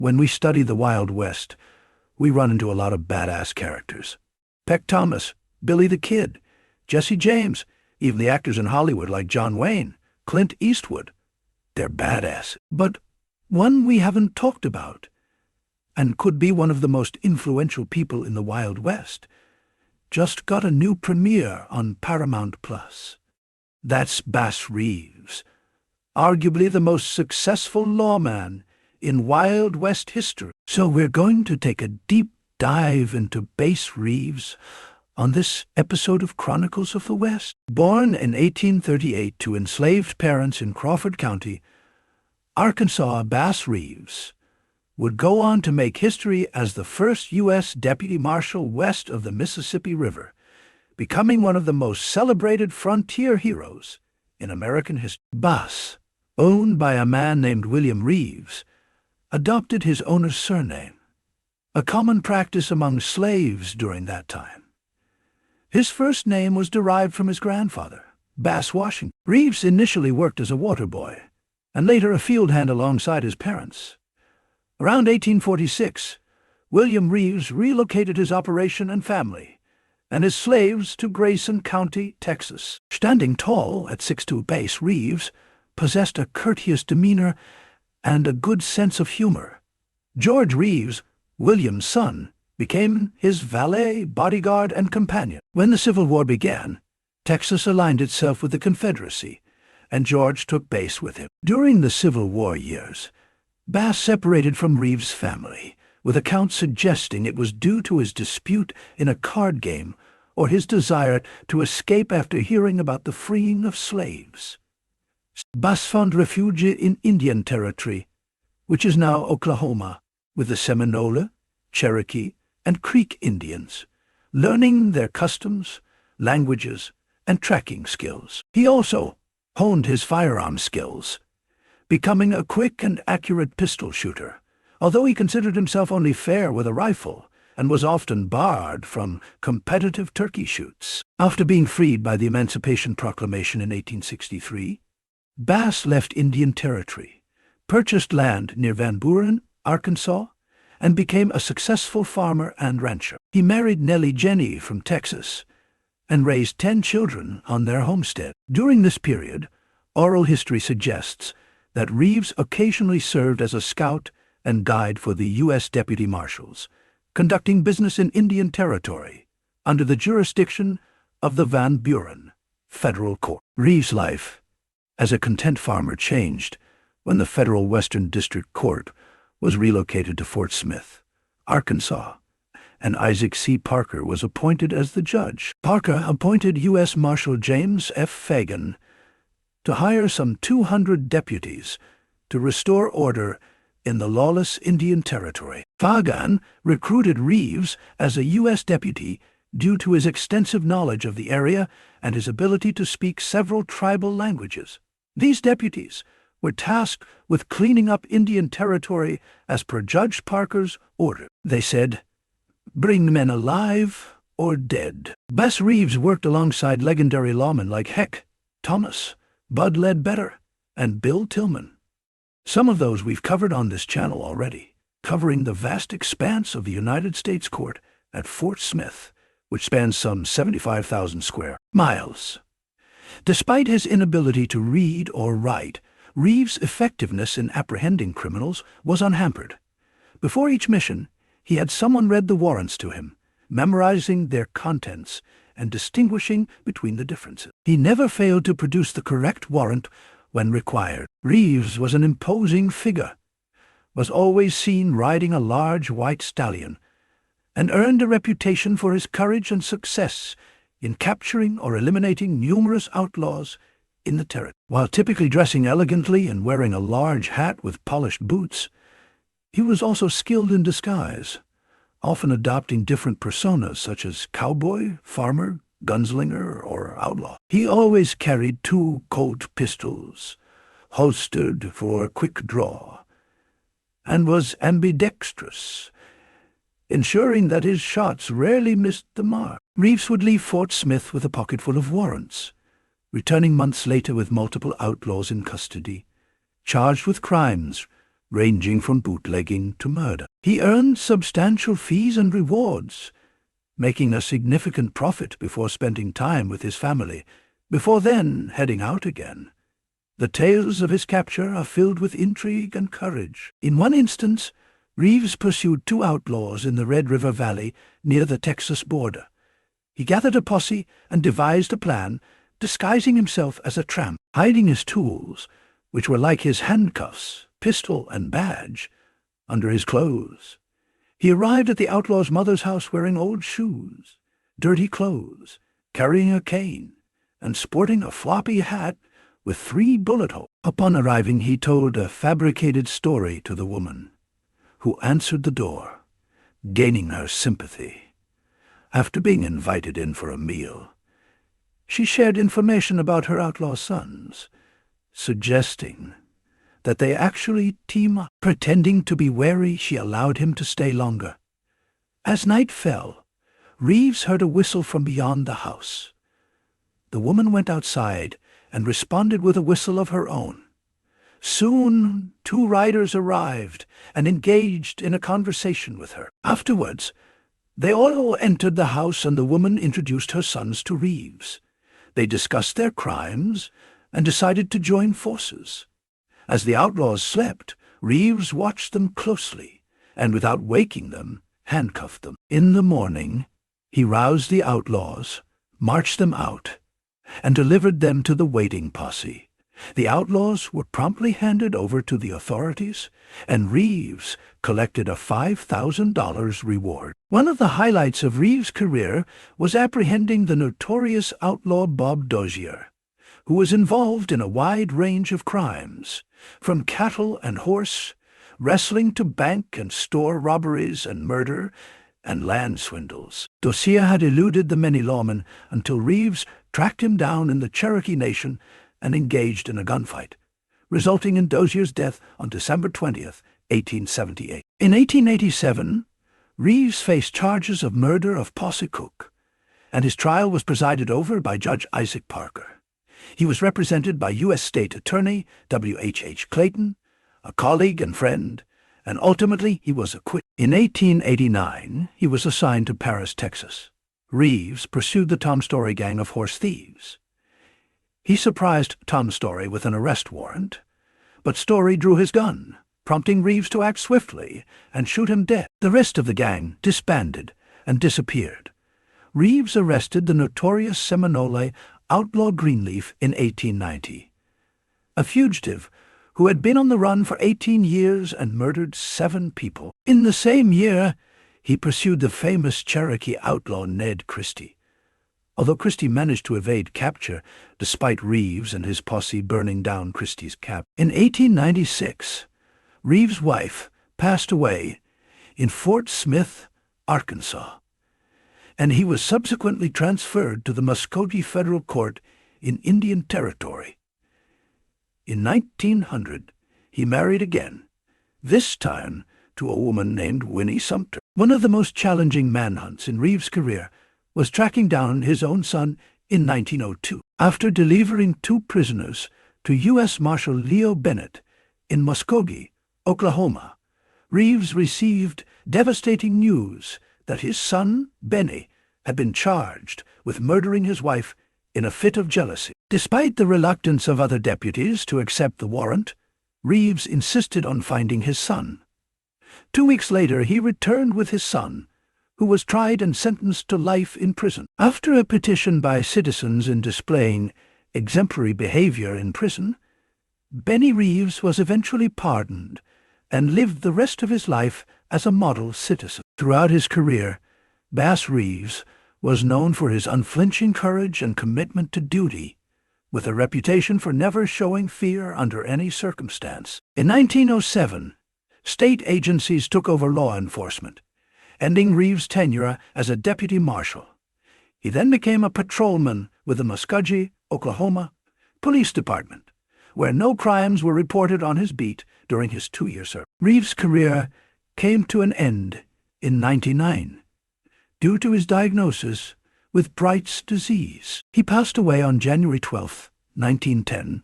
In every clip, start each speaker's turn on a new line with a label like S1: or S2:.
S1: When we study the Wild West, we run into a lot of badass characters. Peck Thomas, Billy the Kid, Jesse James, even the actors in Hollywood like John Wayne, Clint Eastwood. They're badass. But one we haven't talked about, and could be one of the most influential people in the Wild West, just got a new premiere on Paramount+. That's Bass Reeves, arguably the most successful lawman in Wild West history. So we're going to take a deep dive into Bass Reeves on this episode of Chronicles of the West. Born in 1838 to enslaved parents in Crawford County, Arkansas, Bass Reeves would go on to make history as the first U.S. Deputy Marshal west of the Mississippi River, becoming one of the most celebrated frontier heroes in American history. Bass, owned by a man named William Reeves, adopted his owner's surname, a common practice among slaves during that time. His first name was derived from his grandfather, Bass Washington. Reeves initially worked as a water boy, and later a field hand alongside his parents. Around 1846, William Reeves relocated his operation and family and his slaves to Grayson County, Texas. Standing tall at 6'2", Bass Reeves possessed a courteous demeanor and a good sense of humor. George Reeves, William's son, became his valet, bodyguard, and companion. When the Civil War began, Texas aligned itself with the Confederacy, and George took Bass with him. During the Civil War years, Bass separated from Reeves' family, with accounts suggesting it was due to his dispute in a card game or his desire to escape after hearing about the freeing of slaves. Bass found refuge in Indian Territory, which is now Oklahoma, with the Seminole, Cherokee, and Creek Indians, learning their customs, languages, and tracking skills. He also honed his firearm skills, becoming a quick and accurate pistol shooter, although he considered himself only fair with a rifle and was often barred from competitive turkey shoots. After being freed by the Emancipation Proclamation in 1863, Bass left Indian Territory, purchased land near Van Buren, Arkansas, and became a successful farmer and rancher. He married Nellie Jenny from Texas and raised 10 children on their homestead. During this period, oral history suggests that Reeves occasionally served as a scout and guide for the U.S. Deputy Marshals, conducting business in Indian Territory under the jurisdiction of the Van Buren Federal Court. Reeves' life as a content farmer changed when the Federal Western District Court was relocated to Fort Smith, Arkansas, and Isaac C. Parker was appointed as the judge. Parker appointed U.S. Marshal James F. Fagan to hire some 200 deputies to restore order in the lawless Indian Territory. Fagan recruited Reeves as a U.S. deputy due to his extensive knowledge of the area and his ability to speak several tribal languages. These deputies were tasked with cleaning up Indian Territory as per Judge Parker's order. They said, "Bring men alive or dead." Bass Reeves worked alongside legendary lawmen like Heck Thomas, Bud Ledbetter, and Bill Tillman. Some of those we've covered on this channel already, covering the vast expanse of the United States Court at Fort Smith, which spans some 75,000 square miles. Despite his inability to read or write, Reeves' effectiveness in apprehending criminals was unhampered. Before each mission, he had someone read the warrants to him, memorizing their contents and distinguishing between the differences. He never failed to produce the correct warrant when required. Reeves was an imposing figure, was always seen riding a large white stallion, and earned a reputation for his courage and success in capturing or eliminating numerous outlaws in the territory. While typically dressing elegantly and wearing a large hat with polished boots, he was also skilled in disguise, often adopting different personas such as cowboy, farmer, gunslinger, or outlaw. He always carried 2 Colt pistols, holstered for quick draw, and was ambidextrous, ensuring that his shots rarely missed the mark. Reeves would leave Fort Smith with a pocketful of warrants, returning months later with multiple outlaws in custody, charged with crimes ranging from bootlegging to murder. He earned substantial fees and rewards, making a significant profit before spending time with his family, before then heading out again. The tales of his capture are filled with intrigue and courage. In one instance, Reeves pursued 2 outlaws in the Red River Valley near the Texas border. He gathered a posse and devised a plan, disguising himself as a tramp, hiding his tools, which were like his handcuffs, pistol, and badge, under his clothes. He arrived at the outlaw's mother's house wearing old shoes, dirty clothes, carrying a cane, and sporting a floppy hat with 3 bullet holes. Upon arriving, he told a fabricated story to the woman, who answered the door, gaining her sympathy. After being invited in for a meal, she shared information about her outlaw sons, suggesting that they actually team up. Pretending to be wary, she allowed him to stay longer. As night fell, Reeves heard a whistle from beyond the house. The woman went outside and responded with a whistle of her own. Soon 2 riders arrived and engaged in a conversation with her. Afterwards, they all entered the house and the woman introduced her sons to Reeves. They discussed their crimes and decided to join forces. As the outlaws slept, Reeves watched them closely and, without waking them, handcuffed them. In the morning, he roused the outlaws, marched them out, and delivered them to the waiting posse. The outlaws were promptly handed over to the authorities, and Reeves collected a $5,000 reward. One of the highlights of Reeves' career was apprehending the notorious outlaw Bob Dozier, who was involved in a wide range of crimes, from cattle and horse, wrestling to bank and store robberies and murder and land swindles. Dozier had eluded the many lawmen until Reeves tracked him down in the Cherokee Nation and engaged in a gunfight, resulting in Dozier's death on December 20th, 1878. In 1887, Reeves faced charges of murder of Posse Cook, and his trial was presided over by Judge Isaac Parker. He was represented by U.S. State Attorney W.H.H. Clayton, a colleague and friend, and ultimately he was acquitted. In 1889, he was assigned to Paris, Texas. Reeves pursued the Tom Story gang of horse thieves. He surprised Tom Story with an arrest warrant, but Story drew his gun, prompting Reeves to act swiftly and shoot him dead. The rest of the gang disbanded and disappeared. Reeves arrested the notorious Seminole outlaw Greenleaf in 1890, a fugitive who had been on the run for 18 years and murdered 7 people. In the same year, he pursued the famous Cherokee outlaw Ned Christie, although Christie managed to evade capture despite Reeves and his posse burning down Christie's cabin. In 1896, Reeves' wife passed away in Fort Smith, Arkansas, and he was subsequently transferred to the Muskogee Federal Court in Indian Territory. In 1900, he married again, this time to a woman named Winnie Sumter. One of the most challenging manhunts in Reeves' career was tracking down his own son in 1902. After delivering 2 prisoners to U.S. Marshal Leo Bennett in Muskogee, Oklahoma, Reeves received devastating news that his son, Benny, had been charged with murdering his wife in a fit of jealousy. Despite the reluctance of other deputies to accept the warrant, Reeves insisted on finding his son. 2 weeks later, he returned with his son, who was tried and sentenced to life in prison. After a petition by citizens in displaying exemplary behavior in prison, Benny Reeves was eventually pardoned and lived the rest of his life as a model citizen. Throughout his career, Bass Reeves was known for his unflinching courage and commitment to duty, with a reputation for never showing fear under any circumstance. In 1907, state agencies took over law enforcement, ending Reeves' tenure as a deputy marshal. He then became a patrolman with the Muskogee, Oklahoma, Police Department, where no crimes were reported on his beat during his 2-year service. Reeves' career came to an end in 1999 due to his diagnosis with Bright's disease. He passed away on January 12, 1910,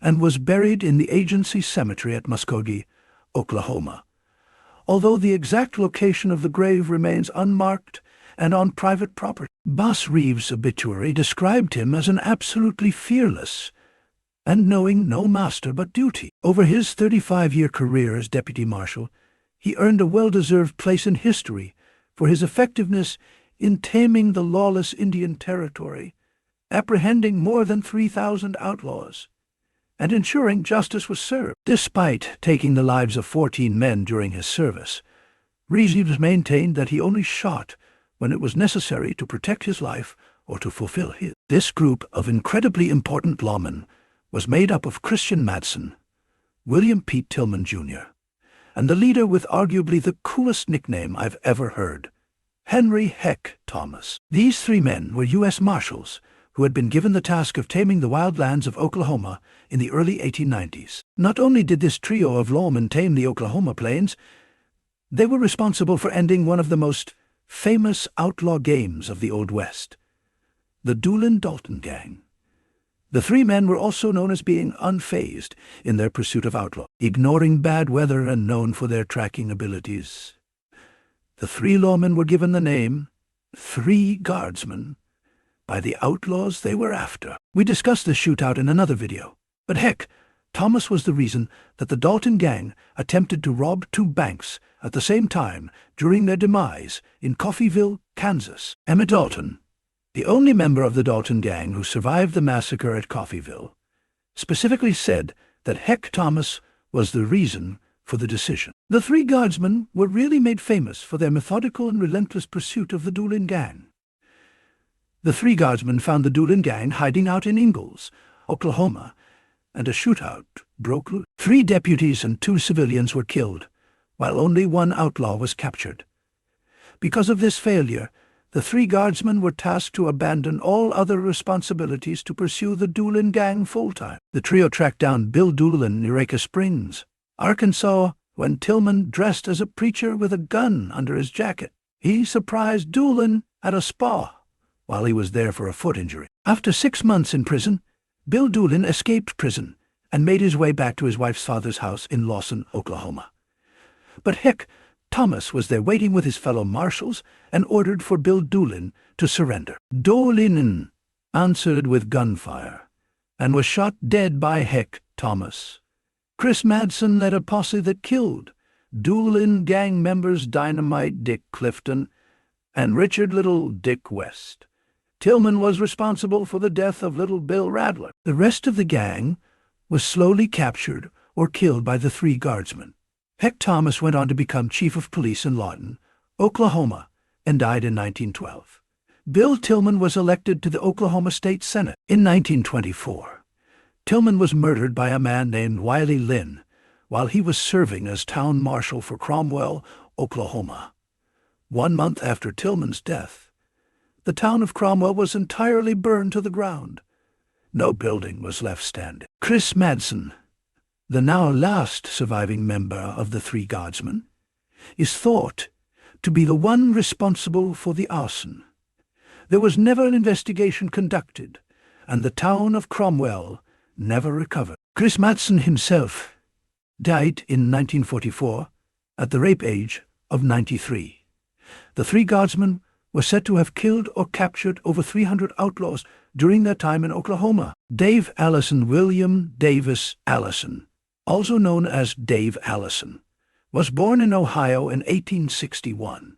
S1: and was buried in the agency cemetery at Muskogee, Oklahoma, although the exact location of the grave remains unmarked and on private property. Boss Reeves' obituary described him as an absolutely fearless and knowing no master but duty. Over his 35-year career as deputy marshal, he earned a well-deserved place in history for his effectiveness in taming the lawless Indian Territory, apprehending more than 3,000 outlaws, and ensuring justice was served. Despite taking the lives of 14 men during his service, Reeves maintained that he only shot when it was necessary to protect his life or to fulfill his. This group of incredibly important lawmen was made up of Christian Madsen, William Pete Tillman Jr., and the leader with arguably the coolest nickname I've ever heard, Henry Heck Thomas. These three men were U.S. Marshals who had been given the task of taming the wild lands of Oklahoma in the early 1890s. Not only did this trio of lawmen tame the Oklahoma plains, they were responsible for ending one of the most famous outlaw games of the Old West, the Doolin-Dalton Gang. The three men were also known as being unfazed in their pursuit of outlaw, ignoring bad weather and known for their tracking abilities. The three lawmen were given the name Three Guardsmen by the outlaws they were after. We discussed this shootout in another video, but heck, Thomas was the reason that the Dalton Gang attempted to rob two banks at the same time during their demise in Coffeyville, Kansas. Emmett Dalton, the only member of the Dalton Gang who survived the massacre at Coffeyville, specifically said that Heck Thomas was the reason for the decision. The three guardsmen were really made famous for their methodical and relentless pursuit of the Doolin Gang. The three guardsmen found the Doolin Gang hiding out in Ingalls, Oklahoma, and a shootout broke loose. 3 deputies and 2 civilians were killed, while only 1 outlaw was captured. Because of this failure, the 3 guardsmen were tasked to abandon all other responsibilities to pursue the Doolin Gang full-time. The trio tracked down Bill Doolin in Eureka Springs, Arkansas, when Tillman dressed as a preacher with a gun under his jacket. He surprised Doolin at a spa while he was there for a foot injury. After 6 months in prison, Bill Doolin escaped prison and made his way back to his wife's father's house in Lawson, Oklahoma. But Heck Thomas was there waiting with his fellow marshals and ordered for Bill Doolin to surrender. Doolin answered with gunfire and was shot dead by Heck Thomas. Chris Madsen led a posse that killed Doolin Gang members Dynamite Dick Clifton and Richard Little Dick West. Tillman was responsible for the death of Little Bill Radler. The rest of the gang was slowly captured or killed by the 3 guardsmen. Heck Thomas went on to become chief of police in Lawton, Oklahoma, and died in 1912. Bill Tillman was elected to the Oklahoma State Senate. In 1924, Tillman was murdered by a man named Wiley Lynn while he was serving as town marshal for Cromwell, Oklahoma. 1 month after Tillman's death, the town of Cromwell was entirely burned to the ground. No building was left standing. Chris Madsen, the now last surviving member of the 3 guardsmen, is thought to be the one responsible for the arson. There was never an investigation conducted, and the town of Cromwell never recovered. Chris Madsen himself died in 1944 at the rape age of 93. The 3 guardsmen were said to have killed or captured over 300 outlaws during their time in Oklahoma. Dave Allison William Davis Allison, also known as Dave Allison, was born in Ohio in 1861.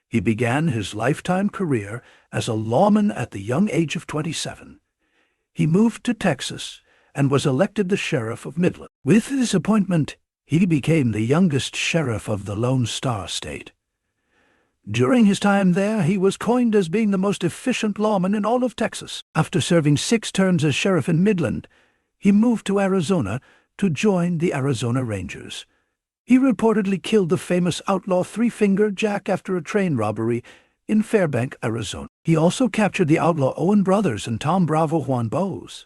S1: He began his lifetime career as a lawman at the young age of 27. He moved to Texas and was elected the sheriff of Midland. With this appointment, he became the youngest sheriff of the Lone Star State. During his time there, he was coined as being the most efficient lawman in all of Texas. After serving 6 terms as sheriff in Midland, he moved to Arizona to join the Arizona Rangers. He reportedly killed the famous outlaw Three-Finger Jack after a train robbery in Fairbank, Arizona. He also captured the outlaw Owen Brothers and Tom Bravo Juan Bose.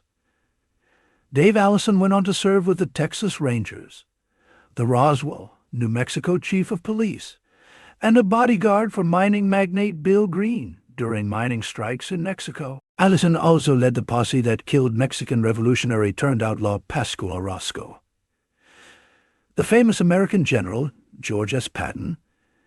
S1: Dave Allison went on to serve with the Texas Rangers, the Roswell, New Mexico chief of police, and a bodyguard for mining magnate Bill Green during mining strikes in Mexico. Allison also led the posse that killed Mexican revolutionary-turned-outlaw Pascual Orozco. The famous American general, George S. Patton,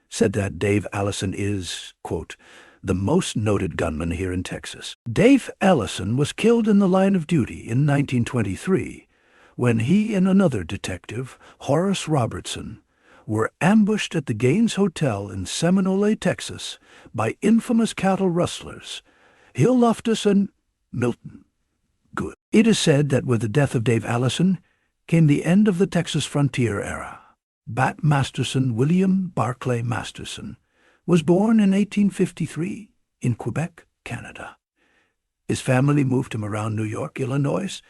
S1: said that Dave Allison is, quote, the most noted gunman here in Texas. Dave Allison was killed in the line of duty in 1923 when he and another detective, Horace Robertson, were ambushed at the Gaines Hotel in Seminole, Texas, by infamous cattle rustlers, Hill Loftus and Milton Good. It is said that with the death of Dave Allison came the end of the Texas frontier era. Bat Masterson William Barclay Masterson was born in 1853 in Quebec, Canada. His family moved him around New York, Illinois,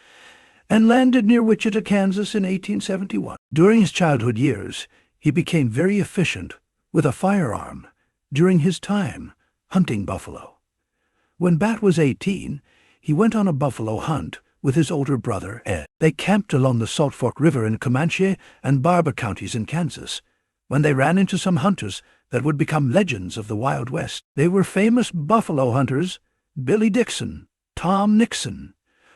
S1: and landed near Wichita, Kansas in 1871. During his childhood years, he became very efficient with a firearm during his time hunting buffalo. When Bat was 18, he went on a buffalo hunt with his older brother, Ed. They camped along the Salt Fork River in Comanche and Barber counties in Kansas when they ran into some hunters that would become legends of the Wild West. They were famous buffalo hunters, Billy Dixon, Tom Nixon,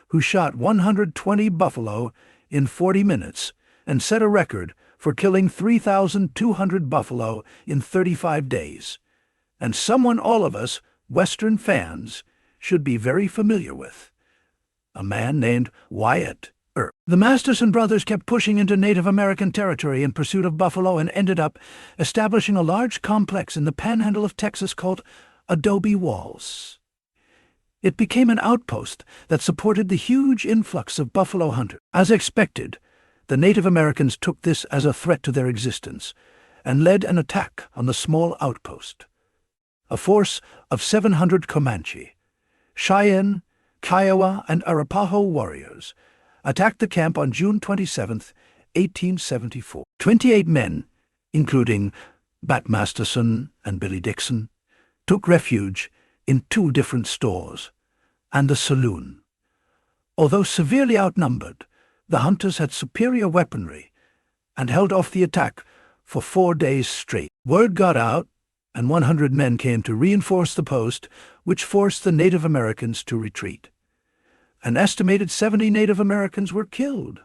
S1: who shot 120 buffalo in 40 minutes and set a record for killing 3,200 buffalo in 35 days, and someone all of us Western fans should be very familiar with, a man named Wyatt Earp. The Masterson brothers kept pushing into Native American territory in pursuit of buffalo and ended up establishing a large complex in the panhandle of Texas called Adobe Walls. It became an outpost that supported the huge influx of buffalo hunters. As expected, the Native Americans took this as a threat to their existence and led an attack on the small outpost. A force of 700 Comanche, Cheyenne, Kiowa, and Arapaho warriors attacked the camp on June 27, 1874. 28 men, including Bat Masterson and Billy Dixon, took refuge in 2 different stores and a saloon. Although severely outnumbered, the hunters had superior weaponry and held off the attack for 4 days straight. Word got out, and 100 men came to reinforce the post, which forced the Native Americans to retreat. An estimated 70 Native Americans were killed,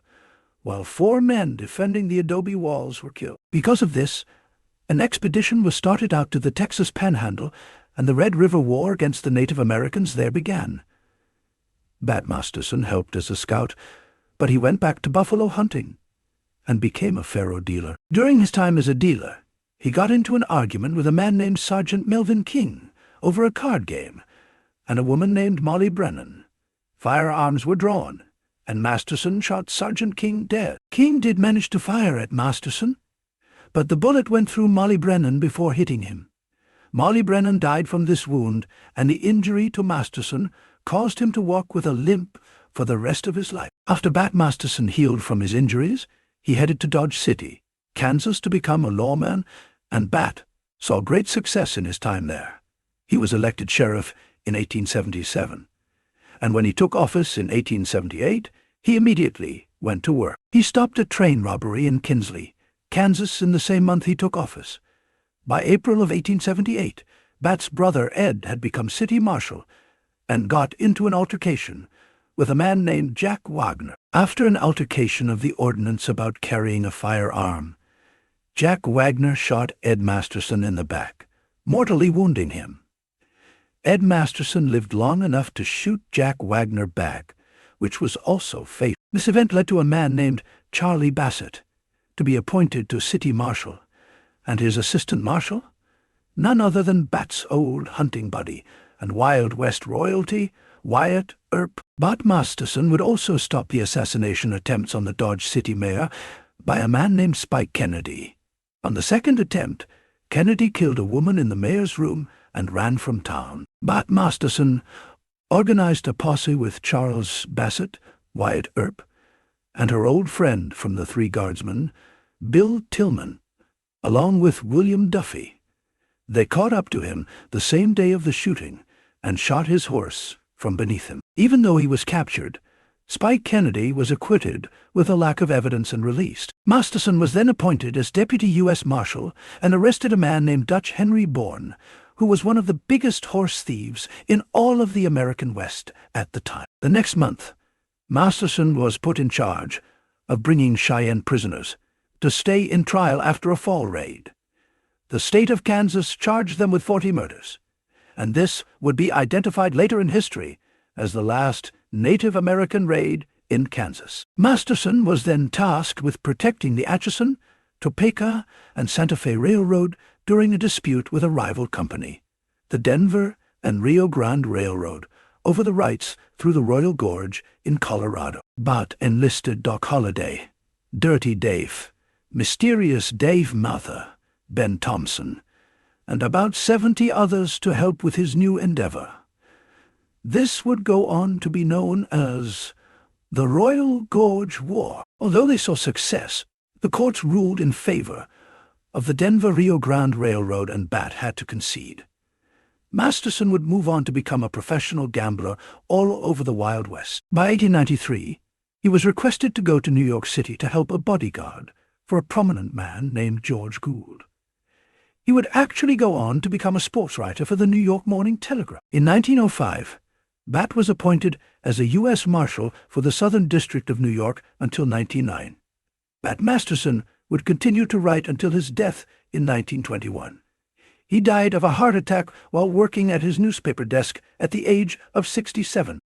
S1: while 4 men defending the Adobe Walls were killed. Because of this, an expedition was started out to the Texas Panhandle, and the Red River War against the Native Americans there began. Bat Masterson helped as a scout, but he went back to buffalo hunting and became a faro dealer. During his time as a dealer, he got into an argument with a man named Sergeant Melvin King over a card game and a woman named Molly Brennan. Firearms were drawn, and Masterson shot Sergeant King dead. King did manage to fire at Masterson, but the bullet went through Molly Brennan before hitting him. Molly Brennan died from this wound, and the injury to Masterson caused him to walk with a limp for the rest of his life. After Bat Masterson healed from his injuries, he headed to Dodge City, Kansas, to become a lawman, and Bat saw great success in his time there. He was elected sheriff in 1877, and when he took office in 1878, he immediately went to work. He stopped a train robbery in Kinsley, Kansas, in the same month he took office. By April of 1878, Bat's brother Ed had become city marshal and got into an altercation with a man named Jack Wagner. After an altercation of the ordinance about carrying a firearm, Jack Wagner shot Ed Masterson in the back, mortally wounding him. Ed Masterson lived long enough to shoot Jack Wagner back, which was also fatal. This event led to a man named Charlie Bassett to be appointed to city marshal, and his assistant marshal, none other than Bat's old hunting buddy and Wild West royalty, Wyatt Earp. Bat Masterson would also stop the assassination attempts on the Dodge City mayor by a man named Spike Kennedy. On the second attempt, Kennedy killed a woman in the mayor's room and ran from town. Bat Masterson organized a posse with Charles Bassett, Wyatt Earp, and her old friend from the Three Guardsmen, Bill Tillman, along with William Duffy. They caught up to him the same day of the shooting and shot his horse from beneath him. Even though he was captured, Spike Kennedy was acquitted with a lack of evidence and released. Masterson was then appointed as Deputy U.S. Marshal and arrested a man named Dutch Henry Bourne, who was one of the biggest horse thieves in all of the American West at the time. The next month, Masterson was put in charge of bringing Cheyenne prisoners to stay in trial after a fall raid. The state of Kansas charged them with 40 murders, and this would be identified later in history as the last Native American raid in Kansas. Masterson was then tasked with protecting the Atchison, Topeka, and Santa Fe Railroad during a dispute with a rival company, the Denver and Rio Grande Railroad, over the rights through the Royal Gorge in Colorado. But enlisted Doc Holliday, Dirty Dave, Mysterious Dave Mather, Ben Thompson, and about 70 others to help with his new endeavor. This would go on to be known as the Royal Gorge War. Although they saw success, the courts ruled in favor of the Denver-Rio Grande Railroad, and Bat had to concede. Masterson would move on to become a professional gambler all over the Wild West. By 1893, he was requested to go to New York City to help a bodyguard for a prominent man named George Gould. He would actually go on to become a sports writer for the New York Morning Telegraph. In 1905, Bat was appointed as a U.S. Marshal for the Southern District of New York until 1909. Bat Masterson would continue to write until his death in 1921. He died of a heart attack while working at his newspaper desk at the age of 67.